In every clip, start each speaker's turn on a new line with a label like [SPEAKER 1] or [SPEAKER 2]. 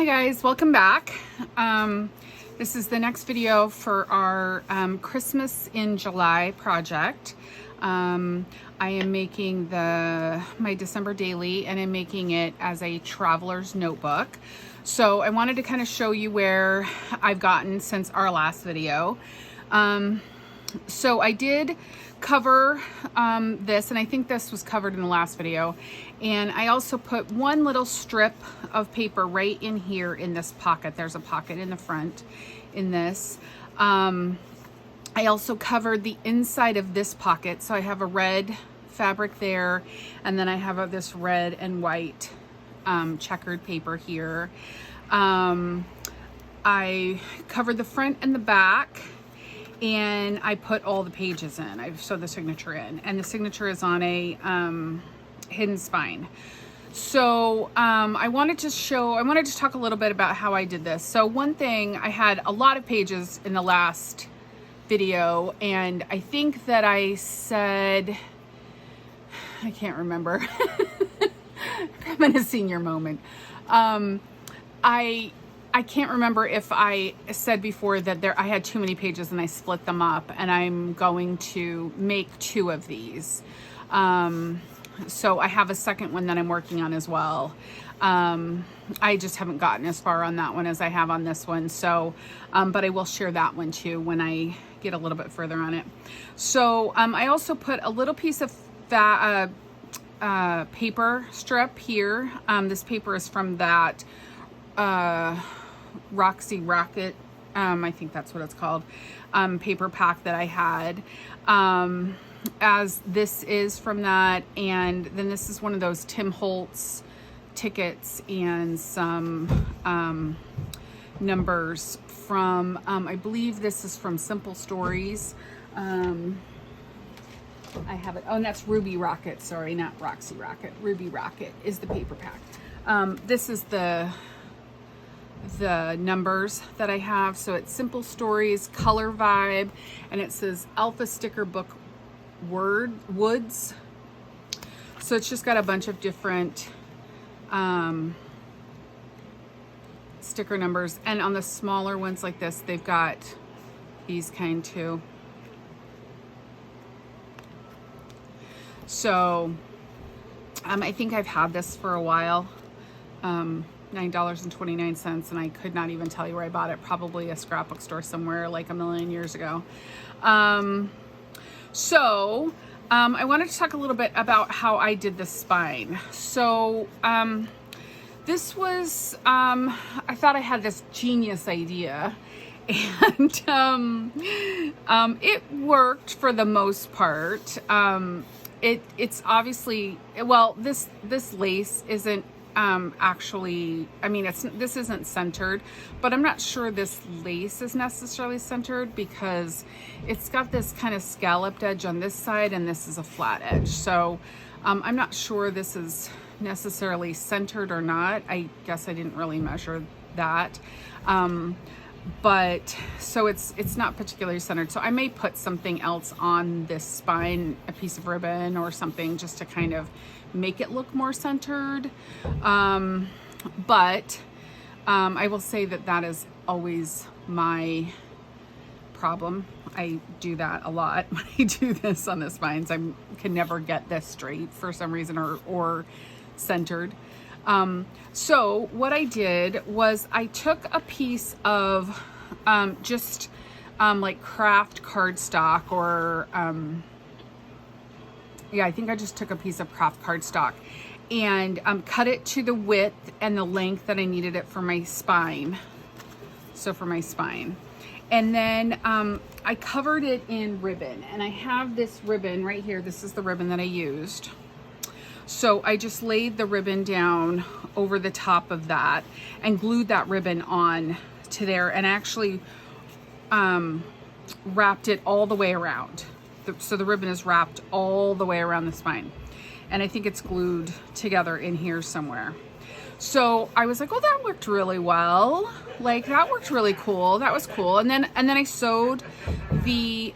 [SPEAKER 1] guys, welcome back. This is the next video for our Christmas in July project. I am making my December daily, and I'm making it as a traveler's notebook. So I wanted to kind of show you where I've gotten since our last video. So I did cover this, and I think this was covered in the last video, and I also put one little strip of paper right in here in this pocket. There's a pocket in the front in this. I also covered the inside of this pocket, so I have a red fabric there, and then I have this red and white checkered paper here. I covered the front and the back, and I put all the pages in. I sewed the signature in, and the signature is on a hidden spine. So I wanted to talk a little bit about how I did this. So one thing, I had a lot of pages in the last video, and I think that I said, I can't remember. I'm in a senior moment. I can't remember if I said before that I had too many pages and I split them up, and I'm going to make 2 of these. So I have a second one that I'm working on as well. I just haven't gotten as far on that one as I have on this one. So, but I will share that one too when I get a little bit further on it. So I also put a little piece of paper strip here. This paper is from that Roxy Rocket, I think that's what it's called, paper pack that I had, as this is from that. And then this is one of those Tim Holtz tickets and some numbers from, I believe this is from Simple Stories. I have it. Oh, and that's Ruby Rocket. Sorry, not Roxy Rocket. Ruby Rocket is the paper pack. This is the numbers that I have. So it's Simple Stories, Color Vibe, and it says Alpha Sticker Book Woods. So it's just got a bunch of different sticker numbers, and on the smaller ones like this, they've got these kind too. So I think I've had this for a while. $9.29, and I could not even tell you where I bought it. Probably a scrapbook store somewhere like a million years ago. So I wanted to talk a little bit about how I did the spine. So this was, I thought I had this genius idea, and it worked for the most part. It's obviously, well, this lace isn't actually, I mean, this isn't centered, but I'm not sure this lace is necessarily centered, because it's got this kind of scalloped edge on this side, and this is a flat edge. So I'm not sure this is necessarily centered or not. I guess I didn't really measure that. But so it's not particularly centered. So I may put something else on this spine, a piece of ribbon or something, just to kind of make it look more centered. But I will say that is always my problem. I do that a lot when I do this on the spines. I can never get this straight for some reason, or centered. So what I did was I took a piece of just like craft cardstock, or yeah, I think I just took a piece of craft cardstock and cut it to the width and the length that I needed it for my spine. So for my spine. And then I covered it in ribbon, and I have this ribbon right here. This is the ribbon that I used. So I just laid the ribbon down over the top of that and glued that ribbon on to there, and actually wrapped it all the way around. So the ribbon is wrapped all the way around the spine, and I think it's glued together in here somewhere. So I was like, oh, that worked really well. Like, that worked really cool. That was cool. And then I sewed the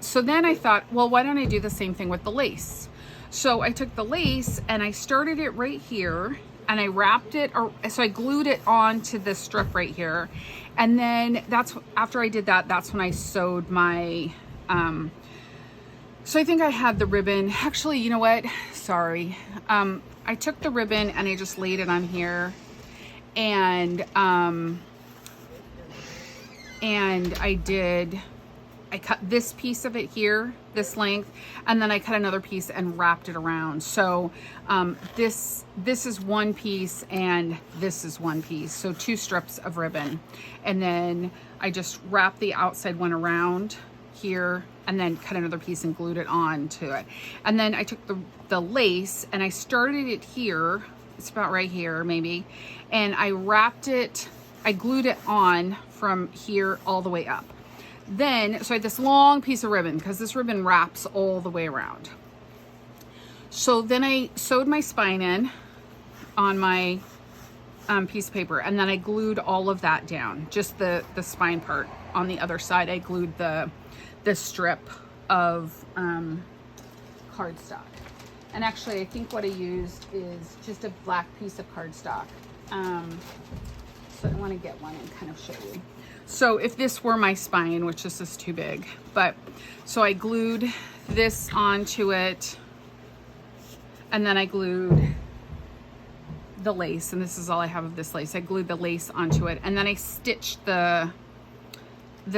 [SPEAKER 1] so then I thought, well, why don't I do the same thing with the lace? So I took the lace and I started it right here and I wrapped it, or so I glued it onto this strip right here. And then after I did that, that's when I sewed my, so I think I had the ribbon. Actually, you know what? Sorry. I took the ribbon and I just laid it on here, and I cut this piece of it here, this length, and then I cut another piece and wrapped it around. So this is one piece and this is one piece. So 2 strips of ribbon. And then I just wrapped the outside one around here and then cut another piece and glued it on to it. And then I took the lace and I started it here. It's about right here maybe. And I wrapped it, I glued it on from here all the way up. Then, so I had this long piece of ribbon because this ribbon wraps all the way around. So then I sewed my spine in on my piece of paper, and then I glued all of that down, just the spine part. On the other side, I glued the strip of cardstock. And actually, I think what I used is just a black piece of cardstock. So I want to get one and kind of show you. So if this were my spine, which this is too big, but so I glued this onto it, and then I glued the lace, and this is all I have of this lace. I glued the lace onto it, and then I stitched the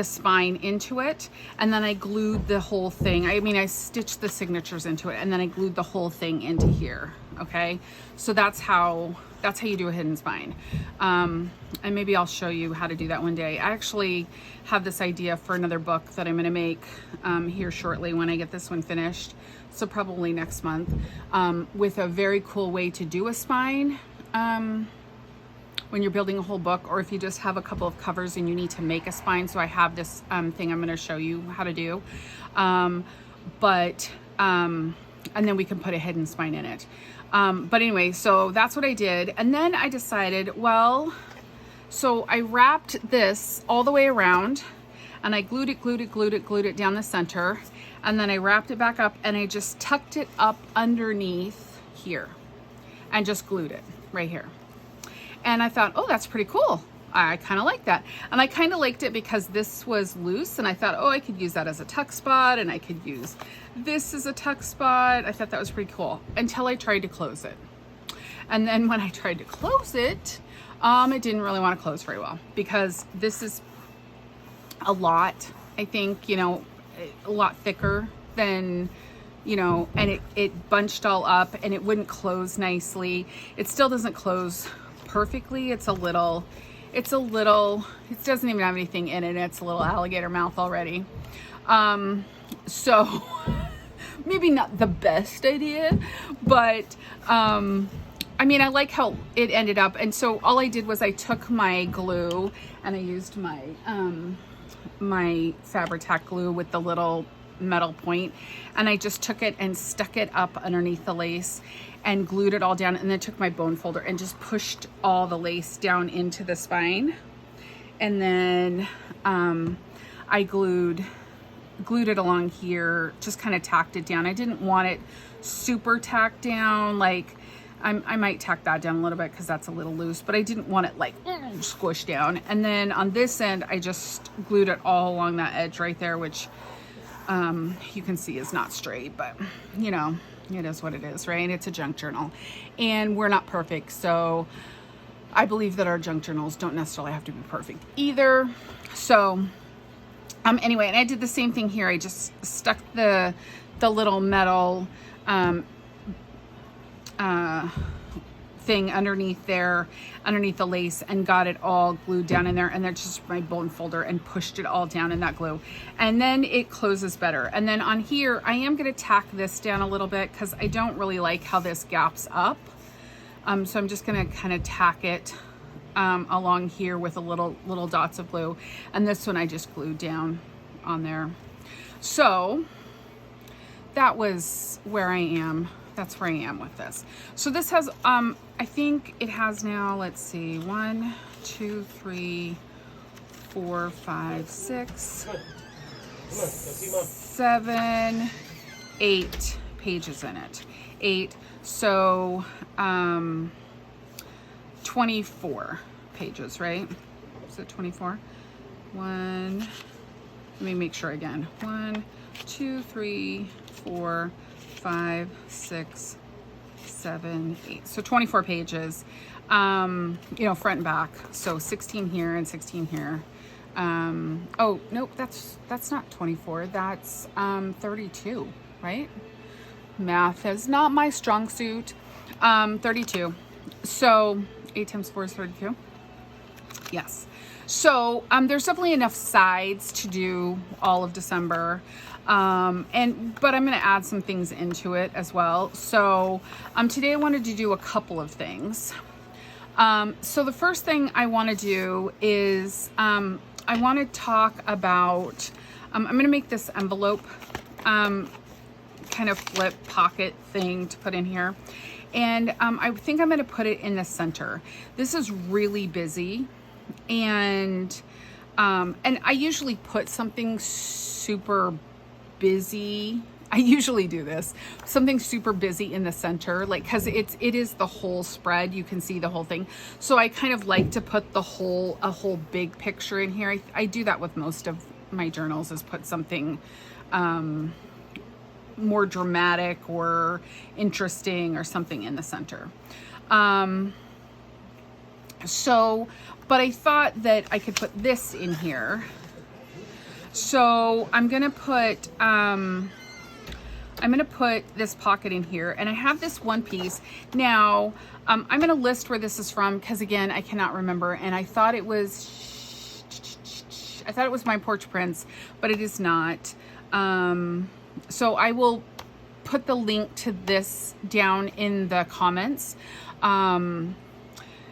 [SPEAKER 1] spine into it, and then I glued the whole thing. I mean, I stitched the signatures into it, and then I glued the whole thing into here. Okay, so that's how you do a hidden spine. And maybe I'll show you how to do that one day. I actually have this idea for another book that I'm gonna make here shortly when I get this one finished. So probably next month, with a very cool way to do a spine when you're building a whole book, or if you just have a couple of covers and you need to make a spine. So I have this thing I'm gonna show you how to do. And then we can put a hidden spine in it. But anyway, so that's what I did. And then I decided, well, so I wrapped this all the way around, and I glued it down the center. And then I wrapped it back up, and I just tucked it up underneath here and just glued it right here. And I thought, oh, that's pretty cool. I kind of like that. And I kind of liked it because this was loose, and I thought, oh, I could use that as a tuck spot, and I could use this as a tuck spot. I thought that was pretty cool until I tried to close it. And then when I tried to close it, it didn't really want to close very well, because this is a lot, I think, you know, a lot thicker than, you know, and it bunched all up, and it wouldn't close nicely. It still doesn't close perfectly. It doesn't even have anything in it. It's a little alligator mouth already. So maybe not the best idea, but I mean, I like how it ended up. And so all I did was I took my glue, and I used my my Fabri-Tac glue with the little metal point, and I just took it and stuck it up underneath the lace and glued it all down, and then took my bone folder and just pushed all the lace down into the spine. And then I glued it along here, just kind of tacked it down. I didn't want it super tacked down. Like I might tack that down a little bit because that's a little loose, but I didn't want it like squished down. And then on this end, I just glued it all along that edge right there, which you can see is not straight, but you know, it is what it is, right? It's a junk journal, and we're not perfect. So I believe that our junk journals don't necessarily have to be perfect either. So anyway, and I did the same thing here. I just stuck the little metal thing underneath the lace, and got it all glued down in there, and then just my bone folder and pushed it all down in that glue, and then it closes better. And then on here, I am going to tack this down a little bit because I don't really like how this gaps up. So I'm just going to kind of tack it along here with a little dots of glue, and this one I just glued down on there. So that was where I am. That's where I am with this. So this has, I think it has now, let's see, 1, 2, 3, 4, 5, 6, 7, 8 pages in it. 8. So 24 pages, right? Is it 24? Let me make sure again. 1, 2, 3, 4, 5, 6, 7, 8. So 24 pages, you know, front and back. So 16 here and 16 here. Oh, nope, that's not 24. That's 32, right? Math is not my strong suit. 32. So 8 times 4 is 32. Yes. So there's definitely enough sides to do all of December. But I'm going to add some things into it as well. So today I wanted to do a couple of things. So the first thing I want to do is I want to talk about, I'm going to make this envelope kind of flip pocket thing to put in here. And I think I'm going to put it in the center. This is really busy. And I usually put something super busy. I usually do this, something super busy in the center, like, cause it is the whole spread. You can see the whole thing. So I kind of like to put a whole big picture in here. I do that with most of my journals, is put something, more dramatic or interesting or something in the center. But I thought that I could put this in here. So I'm going to put this pocket in here, and I have this one piece. Now, I'm going to list where this is from, because again, I cannot remember, and I thought it was My Porch Prince, but it is not. So I will put the link to this down in the comments,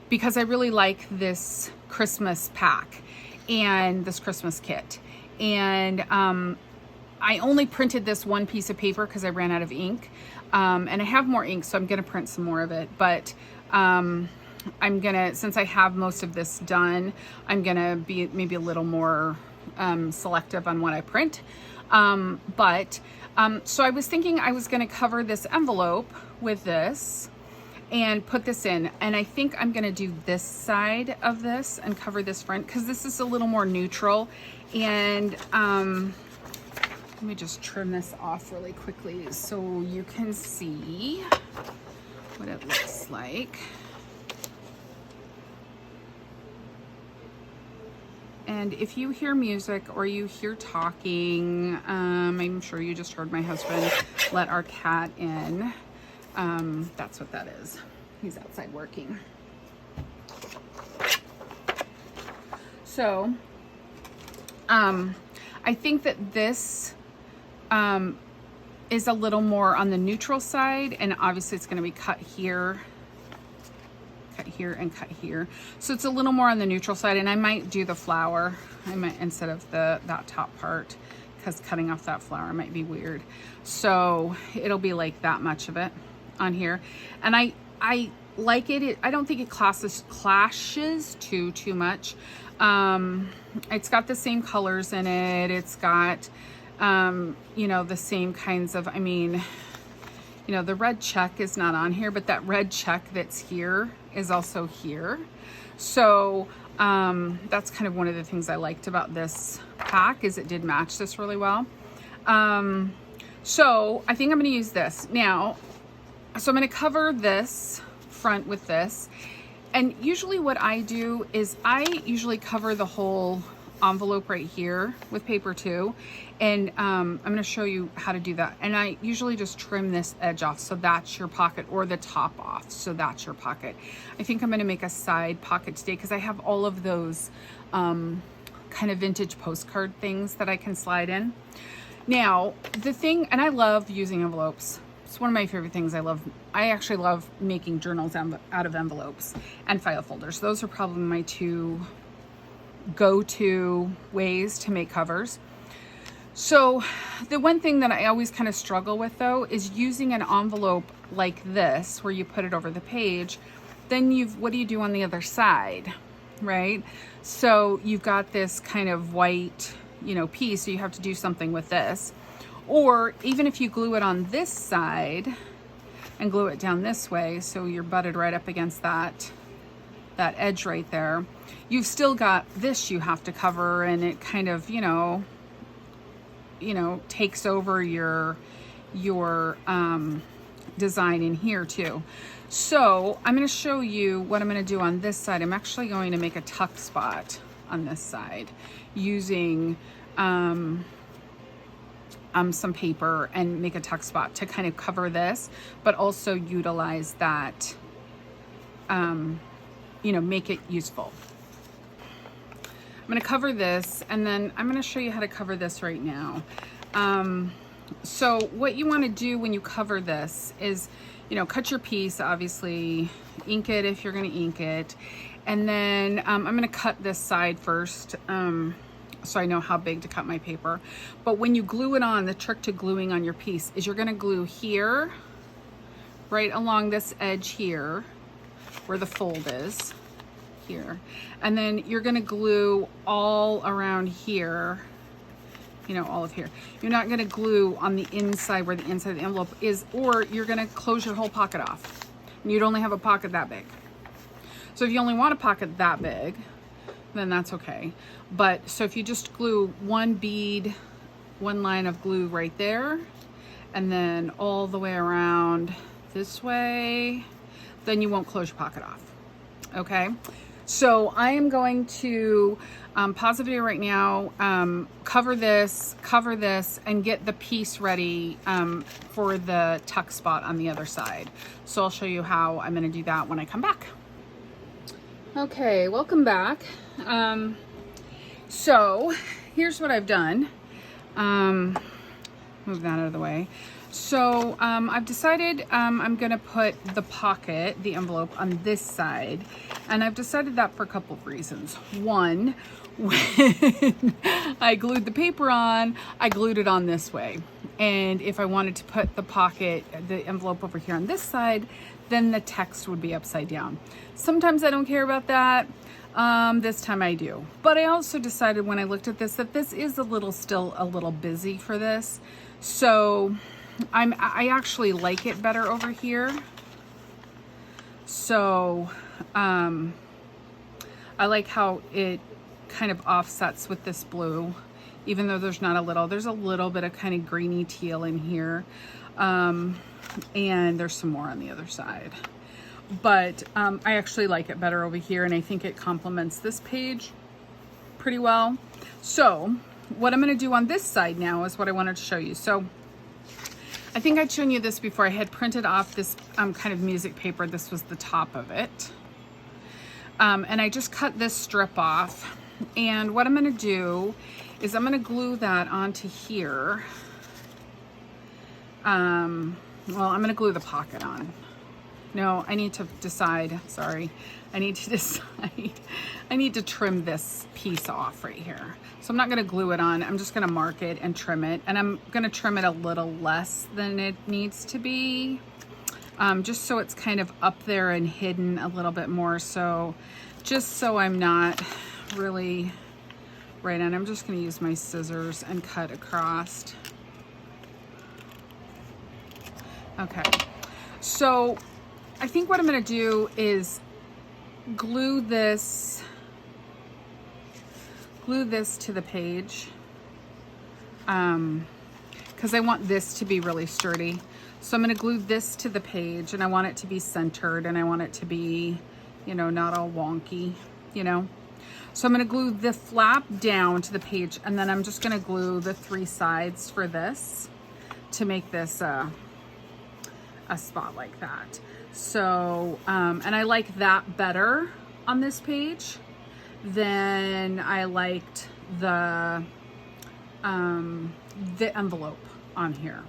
[SPEAKER 1] because I really like this Christmas pack and this Christmas kit. And I only printed this one piece of paper because I ran out of ink. And I have more ink, so I'm going to print some more of it. But I'm going to, since I have most of this done, I'm going to be maybe a little more selective on what I print. So I was thinking I was going to cover this envelope with this and put this in, and I think I'm going to do this side of this and cover this front, because this is a little more neutral. And let me just trim this off really quickly so you can see what it looks like. And if you hear music or you hear talking, I'm sure you just heard my husband let our cat in. That's what that is. He's outside working. So, I think that this is a little more on the neutral side, and obviously it's going to be cut here, and cut here. So it's a little more on the neutral side, and I might do the flower. I might, instead of that top part, because cutting off that flower might be weird. So it'll be like that much of it on here. And I like it. I don't think it clashes too much. It's got the same colors in it. It's got, you know, the same kinds of, I mean, you know, the red check is not on here, but that red check that's here is also here. So, that's kind of one of the things I liked about this pack, is it did match this really well. So I think I'm going to use this now. So I'm going to cover this front with this. And usually what I do is I usually cover the whole envelope right here with paper too. And I'm going to show you how to do that. And I usually just trim this edge off, so that's your pocket, or the top off, so that's your pocket. I think I'm going to make a side pocket today, because I have all of those kind of vintage postcard things that I can slide in. Now, the thing, and I love using envelopes. It's one of my favorite things. I actually love making journals out of envelopes and file folders. Those are probably my two go-to ways to make covers. So the one thing that I always kind of struggle with, though, is using an envelope like this, where you put it over the page. Then what do you do on the other side, right? So you've got this kind of white, you know, piece, so you have to do something with this. Or even if you glue it on this side and glue it down this way, so you're butted right up against that that edge right there. You've still got this you have to cover, and it kind of, you know, takes over your design in here too. So I'm going to show you what I'm going to do on this side. I'm actually going to make a tuck spot on this side using some paper and make a tuck spot to kind of cover this, but also utilize that, you know, make it useful. I'm going to cover this, and then I'm going to show you how to cover this right now. So what you want to do when you cover this is, you know, cut your piece, obviously, ink it if you're going to ink it, and then I'm going to cut this side first, so I know how big to cut my paper. But when you glue it on, the trick to gluing on your piece is you're going to glue here, right along this edge here, where the fold is, here. And then you're going to glue all around here, you know, all of here. You're not going to glue on the inside where the inside of the envelope is, or you're going to close your whole pocket off. And you'd only have a pocket that big. So if you only want a pocket that big, then that's okay. But so if you just glue one bead, one line of glue right there, and then all the way around this way, then you won't close your pocket off. Okay, so I am going to pause the video right now, cover this, and get the piece ready for the tuck spot on the other side. So I'll show you how I'm going to do that when I come back. Okay, welcome back. So here's what I've done. Move that out of the way. So I've decided I'm gonna put the pocket, the envelope, on this side, and I've decided that for a couple of reasons. One, when I glued the paper on, I glued it on this way, and if I wanted to put the pocket, the envelope over here on this side, then the text would be upside down. Sometimes I don't care about that. This time I do. But I also decided when I looked at this that this is still a little busy for this. So I actually like it better over here. So I like how it kind of offsets with this blue, even though there's a little bit of kind of greeny teal in here. And there's some more on the other side. But I actually like it better over here, and I think it complements this page pretty well. So what I'm going to do on this side now is what I wanted to show you. So I think I'd shown you this before. I had printed off this kind of music paper. This was the top of it. And I just cut this strip off. And what I'm going to do is I'm going to glue that onto here. Well, I'm going to glue the pocket on. No, I need to decide, sorry. I need to decide. I need to trim this piece off right here. So I'm not gonna glue it on. I'm just gonna mark it and trim it. And I'm gonna trim it a little less than it needs to be. Just so it's kind of up there and hidden a little bit more. So just so I'm not really right on. I'm just gonna use my scissors and cut across. Okay, so I think what I'm going to do is glue this to the page, because I want this to be really sturdy. So I'm going to glue this to the page, and I want it to be centered, and I want it to be, you know, not all wonky, you know. So I'm going to glue the flap down to the page, and then I'm just going to glue the 3 sides for this to make this a spot like that. So, and I like that better on this page than I liked the envelope on here.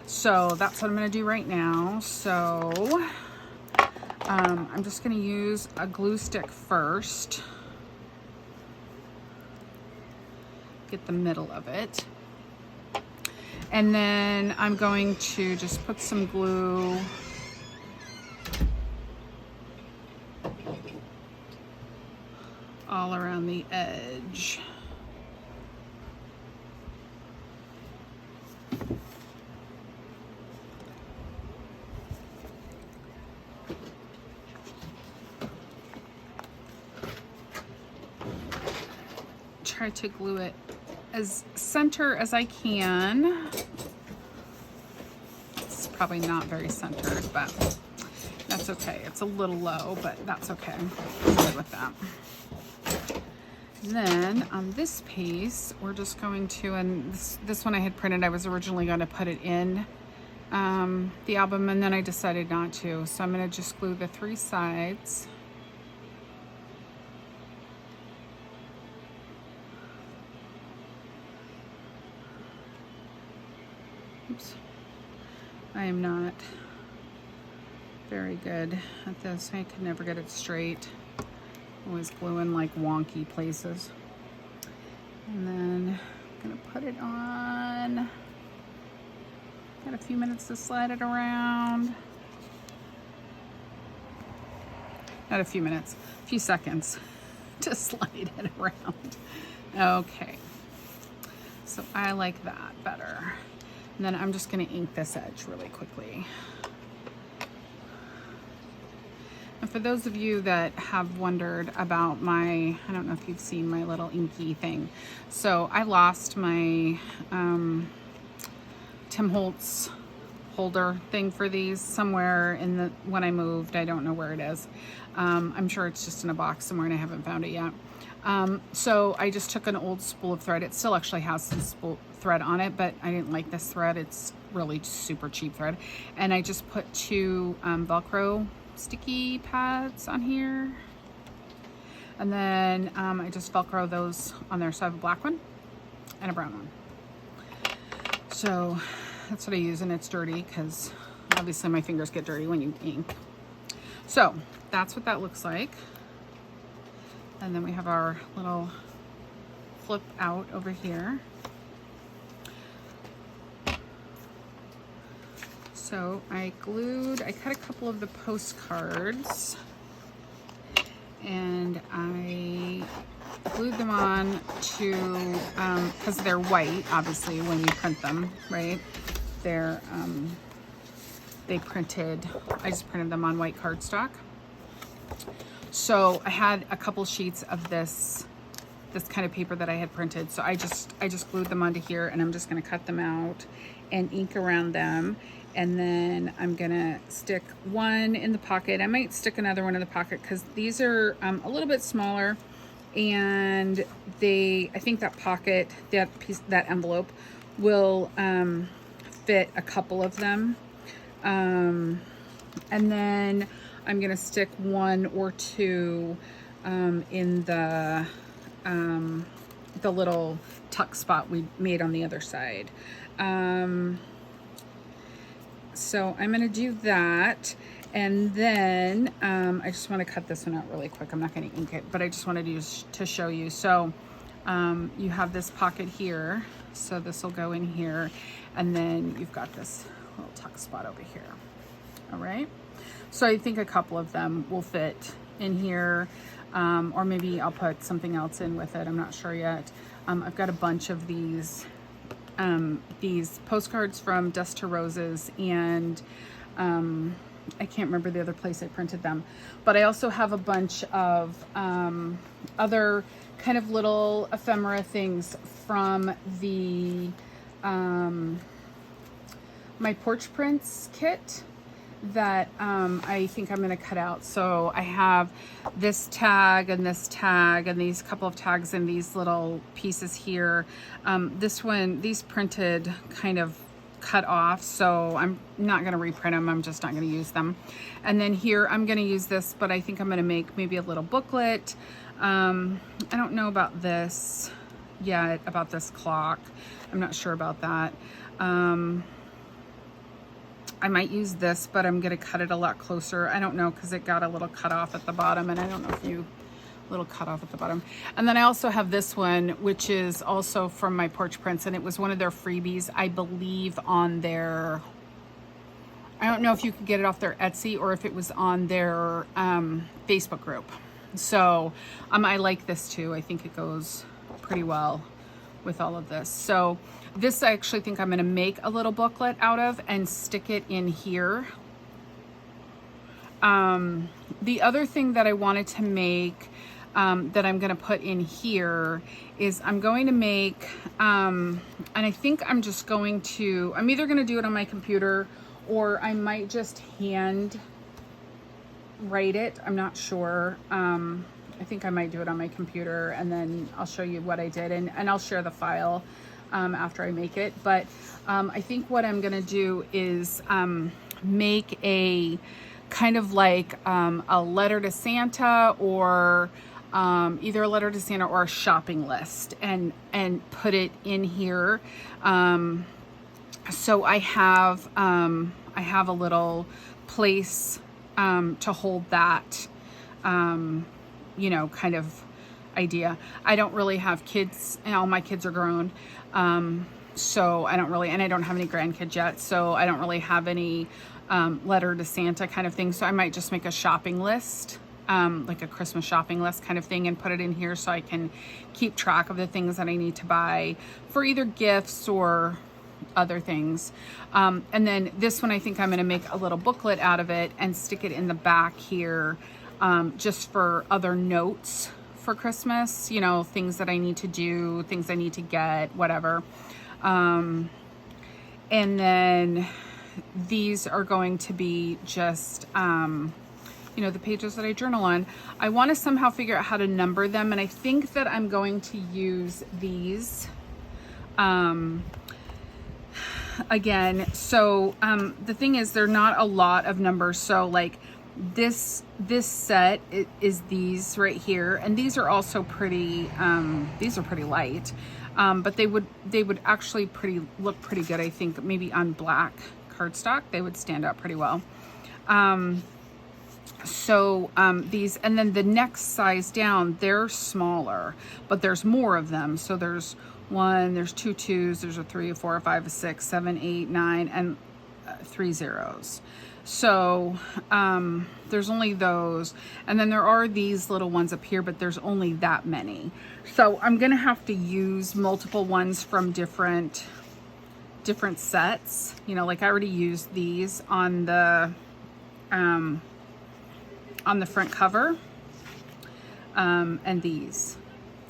[SPEAKER 1] So that's what I'm going to do right now. So I'm just going to use a glue stick first. Get the middle of it. And then I'm going to just put some glue all around the edge. try to glue it as center as I can. It's probably not very centered, but that's okay. It's a little low, but that's okay. I'm good with that. Then on this piece, we're just going to, and this one I had printed, I was originally going to put it in the album, and then I decided not to. So I'm going to just glue the 3 sides. Oops. I am not very good at this. I could never get it straight. Always gluing like wonky places. And then I'm gonna put it on. Got a few minutes to slide it around. Not a few minutes, a few seconds to slide it around. Okay, so I like that better. And then I'm just gonna ink this edge really quickly. And for those of you that have wondered about my, I don't know if you've seen my little inky thing. So I lost my Tim Holtz holder thing for these somewhere in the, when I moved, I don't know where it is. I'm sure it's just in a box somewhere and I haven't found it yet. So I just took an old spool of thread. It still actually has some spool thread on it, but I didn't like this thread. It's really super cheap thread. And I just put 2 Velcro sticky pads on here. And then I just Velcro those on there. So I have a black one and a brown one. So that's what I use, and it's dirty because obviously my fingers get dirty when you ink. So that's what that looks like. And then we have our little flip out over here. So I cut a couple of the postcards and I glued them on to, because they're white, obviously, when you print them, right? They're, I just printed them on white cardstock. So I had a couple sheets of this kind of paper that I had printed. So I just glued them onto here, and I'm just gonna cut them out and ink around them. And then I'm gonna stick one in the pocket. I might stick another one in the pocket because these are a little bit smaller, and I think that pocket, that envelope will fit a couple of them. And then I'm gonna stick 1 or 2 in the little tuck spot we made on the other side. So I'm gonna do that, and then I just want to cut this one out really quick. I'm not going to ink it, but I just wanted to show you. So you have this pocket here, so this will go in here, and then you've got this little tuck spot over here. All right, so I think a couple of them will fit in here, or maybe I'll put something else in with it. I'm not sure yet. I've got a bunch of these postcards from Dust to Roses, and I can't remember the other place I printed them, but I also have a bunch of other kind of little ephemera things from the my porch prints kit that I think I'm going to cut out. So I have this tag and these couple of tags and these little pieces here. These printed kind of cut off, so I'm not going to reprint them. I'm just not going to use them. And then here I'm going to use this, but I think I'm going to make maybe a little booklet. I don't know about this yet, about this clock. I'm not sure about that. I might use this, but I'm going to cut it a lot closer. I don't know, because it got a little cut off at the bottom, and I don't know if you, little cut off at the bottom. And then I also have this one, which is also from my Porch Prints, and it was one of their freebies, I believe, on their, I don't know if you could get it off their Etsy or if it was on their Facebook group. So I like this too. I think it goes pretty well with all of this. So this I actually think I'm going to make a little booklet out of and stick it in here. The other thing that I wanted to make that I'm going to put in here is I'm going to make, and I think I'm just going to, I'm either going to do it on my computer or I might just hand write it. I'm not sure. I think I might do it on my computer, and then I'll show you what I did, and I'll share the file after I make it. But I think what I'm going to do is make a kind of like a letter to Santa, or either a letter to Santa or a shopping list, and put it in here. So I have a little place to hold that, you know, kind of idea. I don't really have kids, and all my kids are grown. So I don't really, and I don't have any grandkids yet, so I don't really have any letter to Santa kind of thing. So I might just make a shopping list, like a Christmas shopping list kind of thing, and put it in here so I can keep track of the things that I need to buy for either gifts or other things. And then this one, I think I'm going to make a little booklet out of it and stick it in the back here, just for other notes for Christmas, you know, things that I need to do, things I need to get, whatever. And then these are going to be just, you know, the pages that I journal on. I want to somehow figure out how to number them, and I think that I'm going to use these again. So the thing is, they're not a lot of numbers. So like this set is these right here, and these are also pretty, these are pretty light, but they would actually look pretty good, I think. Maybe on black cardstock they would stand out pretty well. So these, and then the next size down, they're smaller, but there's more of them. So there's one, there's 2 2s, there's a 3, a 4, a 5, a 6, 7, 8, 9, and 3 zeros. So there's only those, and then there are these little ones up here, but there's only that many. So I'm gonna have to use multiple ones from different sets. You know, like I already used these on the front cover, and these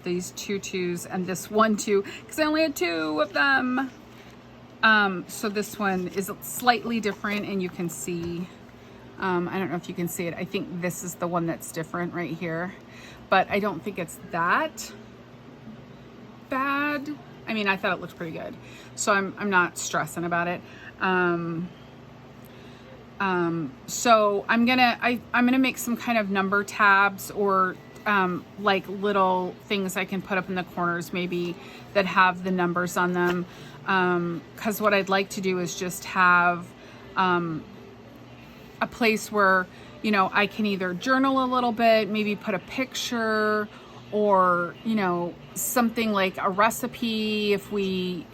[SPEAKER 1] 2 2s, and this 1 2, because I only had 2 of them. So this one is slightly different, and you can see, I don't know if you can see it. I think this is the one that's different right here, but I don't think it's that bad. I mean, I thought it looked pretty good, so I'm not stressing about it. So I'm gonna make some kind of number tabs, or like little things I can put up in the corners maybe that have the numbers on them. Because what I'd like to do is just have a place where, you know, I can either journal a little bit, maybe put a picture, or, you know, something like a recipe if we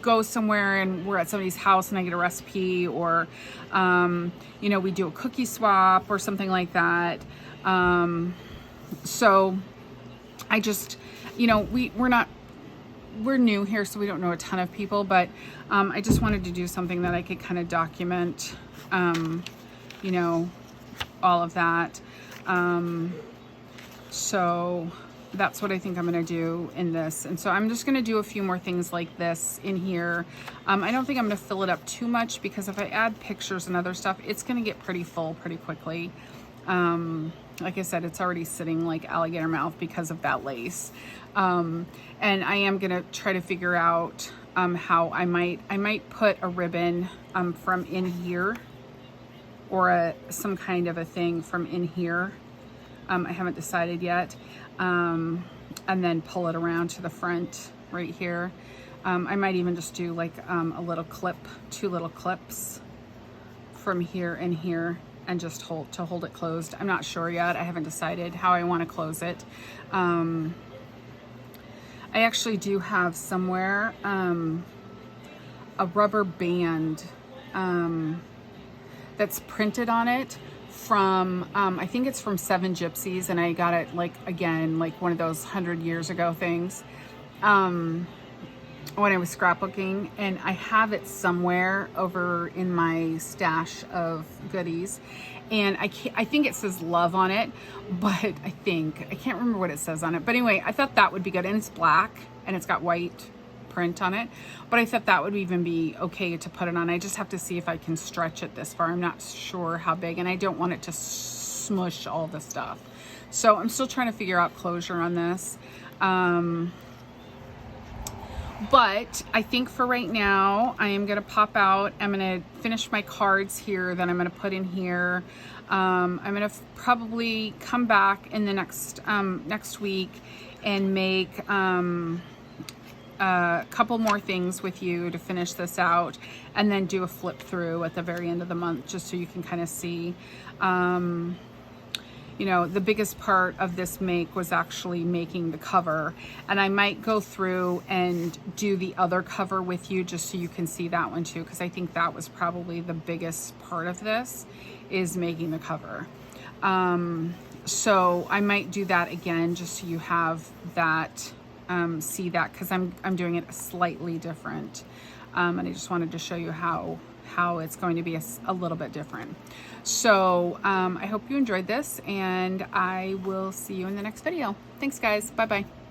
[SPEAKER 1] go somewhere and we're at somebody's house and I get a recipe, or you know, we do a cookie swap or something like that. So I just, you know, we're new here, so we don't know a ton of people, but I just wanted to do something that I could kind of document, you know, all of that. So that's what I think I'm going to do in this. And so I'm just going to do a few more things like this in here. I don't think I'm going to fill it up too much, because if I add pictures and other stuff, it's going to get pretty full pretty quickly. Like I said, it's already sitting like alligator mouth because of that lace. And I am going to try to figure out how I might put a ribbon from in here, or some kind of a thing from in here. I haven't decided yet. And then pull it around to the front right here. I might even just do like a little clip, 2 little clips from here and here, and just hold it closed. I'm not sure yet. I haven't decided how I want to close it. I actually do have somewhere a rubber band that's printed on it from, I think it's from 7 Gypsies, and I got it like, again, like one of those 100 years ago things. when I was scrapbooking, and I have it somewhere over in my stash of goodies, and I think it says love on it, but I can't remember what it says on it, but anyway, I thought that would be good, and it's black and it's got white print on it, but I thought that would even be okay to put it on. I just have to see if I can stretch it this far. I'm not sure how big, and I don't want it to smush all the stuff, so I'm still trying to figure out closure on this. But I think for right now, I am going to pop out. I'm going to finish my cards here that I'm going to put in here. I'm going to probably come back in the next week and make a couple more things with you to finish this out, and then do a flip through at the very end of the month, just so you can kind of see. You know, the biggest part of this make was actually making the cover, and I might go through and do the other cover with you just so you can see that one too, because I think that was probably the biggest part of this, is making the cover. So I might do that again just so you have that, see that, because I'm doing it slightly different, and I just wanted to show you how it's going to be a little bit different. So I hope you enjoyed this, and I will see you in the next video. Thanks guys. Bye bye.